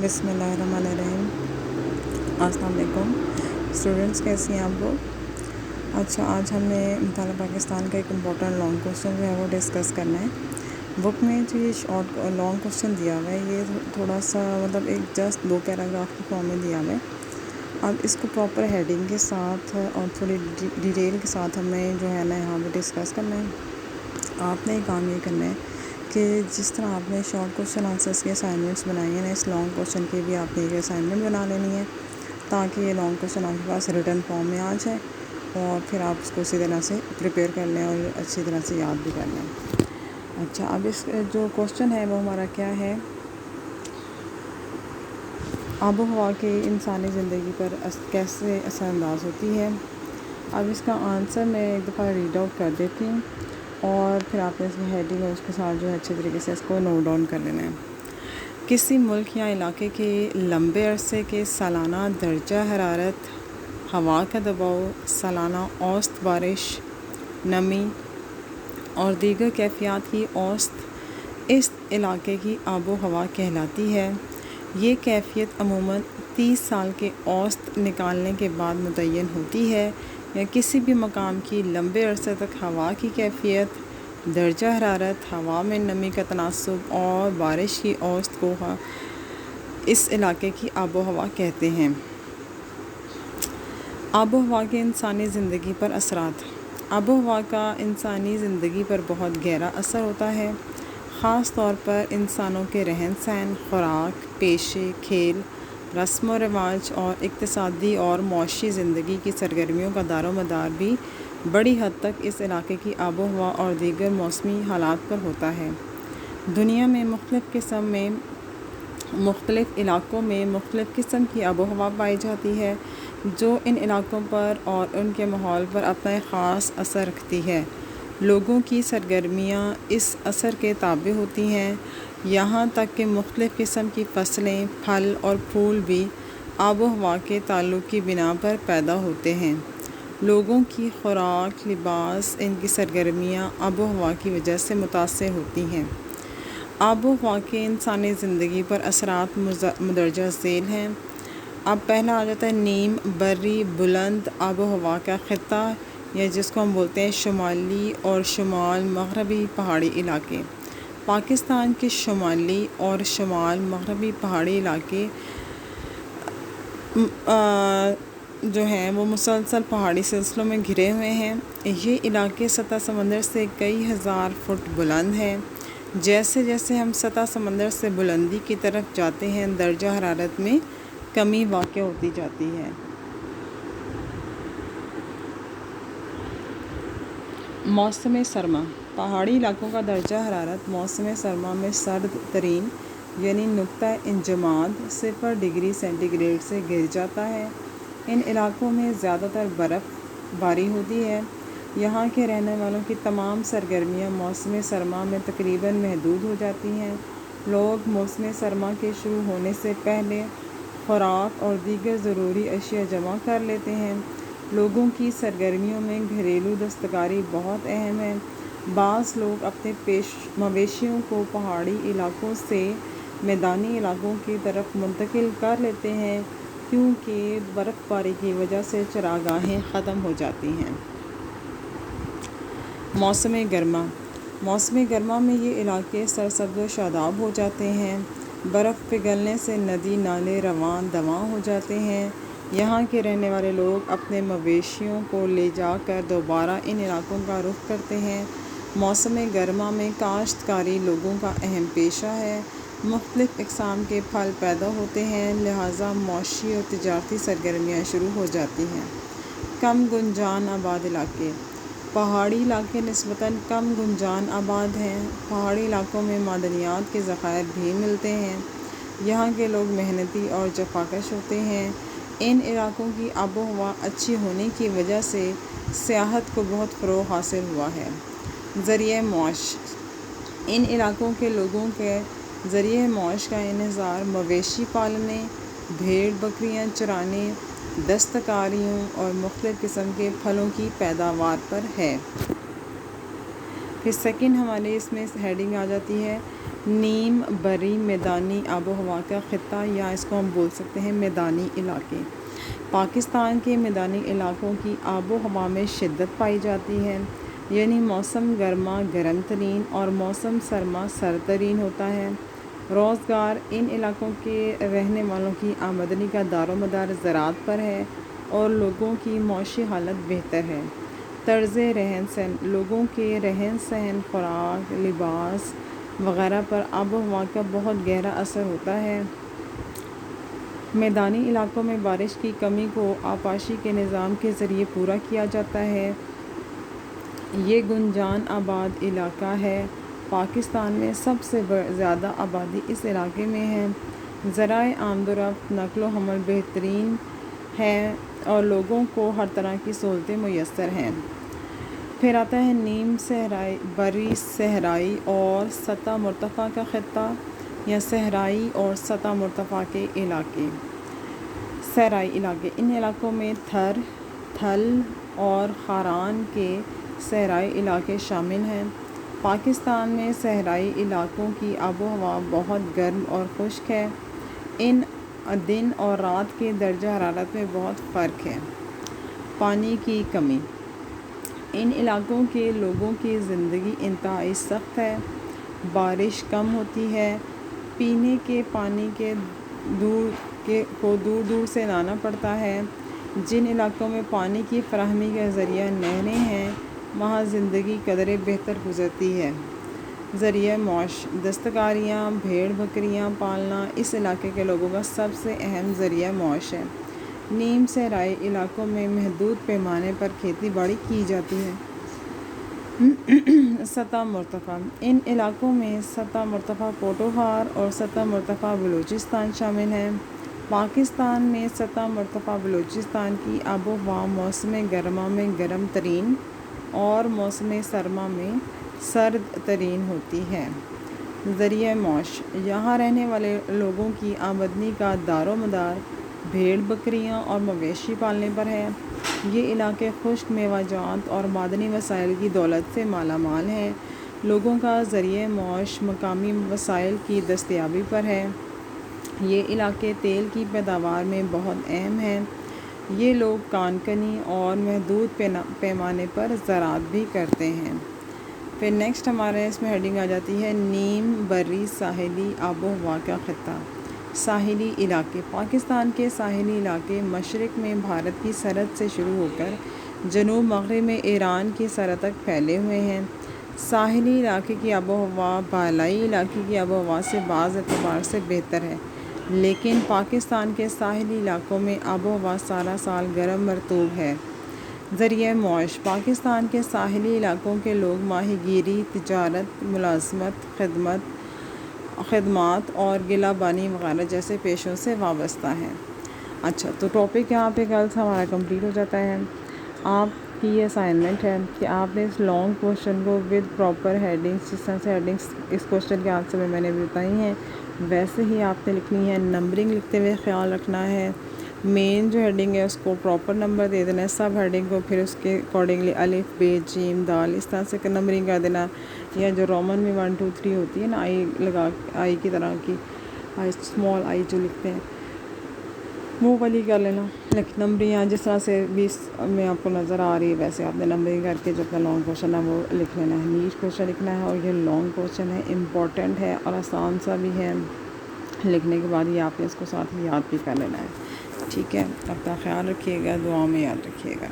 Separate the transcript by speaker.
Speaker 1: बिस्मिल्लाहिर्रहमानिर्रहीम। अस्सलाम वालेकुम स्टूडेंट्स, कैसी हैं आप लोग? अच्छा, आज हमने मुताला पाकिस्तान का एक इम्पोर्टेंट लॉन्ग क्वेश्चन जो है वो डिस्कस करना है। बुक में जो ये शॉर्ट लॉन्ग क्वेश्चन दिया हुआ है, ये थोड़ा सा मतलब एक जस्ट 2 पैराग्राफ की फॉर्म में दिया हुआ है। अब इसको प्रॉपर हेडिंग के साथ और थोड़ी डिटेल के साथ हमें जो है ना यहाँ पे डिस्कस करना है। आपने एक काम ये करना है कि जिस तरह आपने शॉर्ट क्वेश्चन आंसर्स के असाइनमेंट्स बनाए हैं ना, इस लॉन्ग क्वेश्चन के भी आपने एक असाइनमेंट बना लेनी है, ताकि ये लॉन्ग क्वेश्चन आपके पास रिटन फॉर्म में आ जाए और फिर आप उसको उसी तरह से प्रिपेयर कर लें और अच्छी तरह से याद भी कर लें। अच्छा, अब इस जो क्वेश्चन है वो हमारा क्या है, आबो हवा के इंसानी ज़िंदगी पर कैसे असरअंदाज होती है। अब इसका आंसर मैं एक दफ़ा रीड आउट कर देती हूँ और फिर आपने इसकी हेडिंग और उसके साथ जो है अच्छे तरीके से इसको नोट डाउन कर लेना है। किसी मुल्क या इलाके के लंबे अरसे के सालाना दर्जा हरारत, हवा का दबाव, सालाना औसत बारिश, नमी और दीगर कैफियत की औसत इस इलाके की आबो हवा कहलाती है। ये कैफियत अमूमन 30 साल के औसत निकालने के बाद मुतय्यन होती है, या किसी भी मकाम की लंबे अरसे तक हवा की कैफियत, दर्जा हरारत, हवा में नमी का तनासुब और बारिश की औसत को इस इलाके की आबो हवा कहते हैं। आबो हवा के इंसानी ज़िंदगी पर असरात। आबो हवा का इंसानी ज़िंदगी पर बहुत गहरा असर होता है, ख़ास तौर पर इंसानों के रहन सहन, खुराक, पेशे, खेल, रस्म व रिवाज और इक़्तिसादी और मौशी ज़िंदगी की सरगर्मियों का दारोमदार भी बड़ी हद तक इस इलाके की आबो हवा और दीगर मौसमी हालात पर होता है। दुनिया में मुख्तलिफ़ इलाक़ों में मुख्तलिफ़ किस्म की आबो हवा पाई जाती है, जो इन इलाक़ों पर और उनके माहौल पर अपना ख़ास असर रखती है। लोगों की सरगर्मियाँ इस असर के ताबे होती हैं, यहाँ तक कि मुख्तलिफ़ किस्म की फसलें, फल और फूल भी आबो हवा के ताल्लुक़ की बिना पर पैदा होते हैं। लोगों की खुराक, लिबास, इनकी सरगर्मियाँ आबो हवा की वजह से मुतासिर होती हैं। आबो हवा के इंसानी ज़िंदगी पर असरात मुदरजा ज़ेल हैं। अब पहला आ जाता है नीम बर्री बुलंद आबो हवा का ख़ित्ता, या जिसको हम बोलते हैं शुमाली और शुमाल मगरबी पहाड़ी इलाके। पाकिस्तान के शुमाली और शुमाल मगरबी पहाड़ी इलाके जो हैं वो मुसलसल पहाड़ी सिलसिलों में घिरे हुए हैं। ये इलाके सतह समंदर से कई हज़ार फुट बुलंद हैं। जैसे जैसे हम सतह समंदर से बुलंदी की तरफ जाते हैं, दर्जा हरारत में कमी वाक़ होती जाती है। मौसम सरमा। पहाड़ी इलाकों का दर्जा हरारत मौसम सरमा में सर्द तरीन यानी नुक्ता इंजमाद 0 डिग्री सेंटीग्रेड से गिर जाता है। इन इलाकों में ज़्यादातर बर्फ़बारी होती है। यहाँ के रहने वालों की तमाम सरगर्मियाँ मौसम सरमा में तकरीबन महदूद हो जाती हैं। लोग मौसम सरमा के शुरू होने से पहले खुराक और दीगर ज़रूरी अशिया जमा कर लेते हैं। लोगों की सरगर्मियों में घरेलू दस्तकारी बहुत अहम है। बाज़ लोग अपने मवेशियों को पहाड़ी इलाकों से मैदानी इलाकों की तरफ मुंतकिल कर लेते हैं, क्योंकि बर्फ़बारी की वजह से चरागाहें ख़त्म हो जाती हैं। मौसम गर्मा। मौसम गर्मा में ये इलाके सरसब्ज़ व शादाब हो जाते हैं। बर्फ़ पिघलने से नदी नाले रवान दवां हो जाते हैं। यहाँ के रहने वाले लोग अपने मवेशियों को ले जाकर दोबारा इन इलाकों का रुख करते हैं। मौसम गर्मा में काश्तकारी लोगों का अहम पेशा है। मुख्तलिफ़ इक़साम के फल पैदा होते हैं, लिहाजा मौशी और तिजारती सरगर्मियाँ शुरू हो जाती हैं। कम गुंजान आबाद इलाके। पहाड़ी इलाके निस्बतन कम गुंजान आबाद हैं। पहाड़ी इलाकों में मादनियात के ज़खायर भी मिलते हैं। यहाँ के लोग मेहनती और जफाकश होते हैं। इन इलाकों की आबो हवा अच्छी होने की वजह से सियाहत को बहुत फ़रोग़ हासिल हुआ है। ज़रिए मौश। इन इलाकों के लोगों के ज़रिए मौश का इन्हिसार मवेशी पालने, भेड़ बकरियाँ चराने, दस्तकारियों और मुख्तलिफ़ किस्म के फलों की पैदावार पर है। फिर सेकंड हमारे इसमें हेडिंग आ जाती है نیم بری میدانی آب و ہوا کا خطہ، یا اس کو ہم بول سکتے ہیں میدانی علاقے۔ پاکستان کے میدانی علاقوں کی آب و ہوا میں شدت پائی جاتی ہے، یعنی موسم گرما گرم ترین اور موسم سرما سرد ترین ہوتا ہے۔ روزگار: ان علاقوں کے رہنے والوں کی آمدنی کا دار و مدار زراعت پر ہے اور لوگوں کی معاشی حالت بہتر ہے۔ طرز رہن سہن: لوگوں کے رہن سہن، خوراک، لباس وغیرہ پر آب و ہوا کا بہت گہرا اثر ہوتا ہے۔ میدانی علاقوں میں بارش کی کمی کو آبپاشی کے نظام کے ذریعے پورا کیا جاتا ہے۔ یہ گنجان آباد علاقہ ہے۔ پاکستان میں سب سے زیادہ آبادی اس علاقے میں ہے۔ ذرائع آمد و رفت، نقل و حمل بہترین ہے اور لوگوں کو ہر طرح کی سہولتیں میسر ہیں۔ پھر آتا ہے نیم صحرائی، بری صحرائی اور سطح مرتفع کا خطہ، یا صحرائی اور سطح مرتفع کے علاقے۔ صحرائی علاقے: ان علاقوں میں تھر، تھل اور خاران کے صحرائی علاقے شامل ہیں۔ پاکستان میں صحرائی علاقوں کی آب و ہوا بہت گرم اور خشک ہے۔ ان دن اور رات کے درجہ حرارت میں بہت فرق ہے۔ پانی کی کمی: ان علاقوں کے لوگوں کی زندگی انتہائی سخت ہے۔ بارش کم ہوتی ہے، پینے کے پانی کو دور دور سے لانا پڑتا ہے۔ جن علاقوں میں پانی کی فراہمی کا ذریعہ نہریں ہیں، وہاں زندگی قدرے بہتر گزرتی ہے۔ ذریعہ معاش: دستکاریاں، بھیڑ بکریاں پالنا اس علاقے کے لوگوں کا سب سے اہم ذریعہ معاش ہے۔ نیم صحرائی علاقوں میں محدود پیمانے پر کھیتی باڑی کی جاتی ہے۔ سطح مرتفع: ان علاقوں میں سطح مرتفع پوٹوہار اور سطح مرتفع بلوچستان شامل ہیں۔ پاکستان میں سطح مرتفع بلوچستان کی آب و ہوا موسم گرما میں گرم ترین اور موسم سرما میں سرد ترین ہوتی ہے۔ ذریعہ معاش: یہاں رہنے والے لوگوں کی آمدنی کا دار و مدار بھیڑ بکریاں اور مویشی پالنے پر ہے۔ یہ علاقے خشک میوہ جات اور معدنی وسائل کی دولت سے مالا مال ہیں۔ لوگوں کا ذریعہ معاش مقامی وسائل کی دستیابی پر ہے۔ یہ علاقے تیل کی پیداوار میں بہت اہم ہیں۔ یہ لوگ کان کنی اور محدود پیمانے پر زراعت بھی کرتے ہیں۔ پھر نیکسٹ ہمارے اس میں ہیڈنگ آ جاتی ہے نیم بری ساحلی آب و ہوا کا خطہ۔ ساحلی علاقے: پاکستان کے ساحلی علاقے مشرق میں بھارت کی سرحد سے شروع ہو کر جنوب مغرب میں ایران کی سرحد تک پھیلے ہوئے ہیں۔ ساحلی علاقے کی آب و ہوا بالائی علاقے کی آب و ہوا سے بعض اعتبار سے بہتر ہے، لیکن پاکستان کے ساحلی علاقوں میں آب و ہوا سارا سال گرم مرطوب ہے۔ ذریعہ معاش: پاکستان کے ساحلی علاقوں کے لوگ ماہی گیری، تجارت، ملازمت، خدمات اور گلہ بانی وغیرہ جیسے پیشوں سے وابستہ ہیں۔ اچھا، تو ٹاپک یہاں پہ گرلس ہمارا کمپلیٹ ہو جاتا ہے۔ آپ کی یہ اسائنمنٹ ہے کہ آپ نے اس لانگ کوشچن کو ود پراپر ہیڈنگس، جس طرح سے ہیڈنگس اس کوشچن کے آنسر میں نے بھی بتائی ہیں، ویسے ہی آپ نے لکھنی ہے۔ نمبرنگ لکھتے ہوئے خیال رکھنا ہے، مین جو ہیڈنگ ہے اس کو پراپر نمبر دے دینا ہے، سب ہیڈنگ کو پھر اس کے اکارڈنگلی الف ب جیم دال اس طرح سے نمبرنگ کر دینا، یا جو رومن میں 1 2 3 ہوتی ہے نا، آئی کی طرح کی اسمال آئی جو لکھتے ہیں وہ والی کر لینا۔ نمبرنگ جس طرح سے 20 میں آپ کو نظر آ رہی ہے ویسے آپ نے نمبرنگ کر کے جو اپنا لانگ کوشچن ہے وہ لکھ لینا ہے۔ نیٹ کوشچن لکھنا ہے، اور یہ لانگ کوشچن ہے، امپورٹنٹ ہے اور آسان سا بھی ہے۔ لکھنے کے بعد یہ آپ نے اس کو ساتھ ہی یاد بھی کر لینا ہے۔ ٹھیک ہے، اپنا خیال رکھیے گا، دعاؤں میں یاد رکھیے گا۔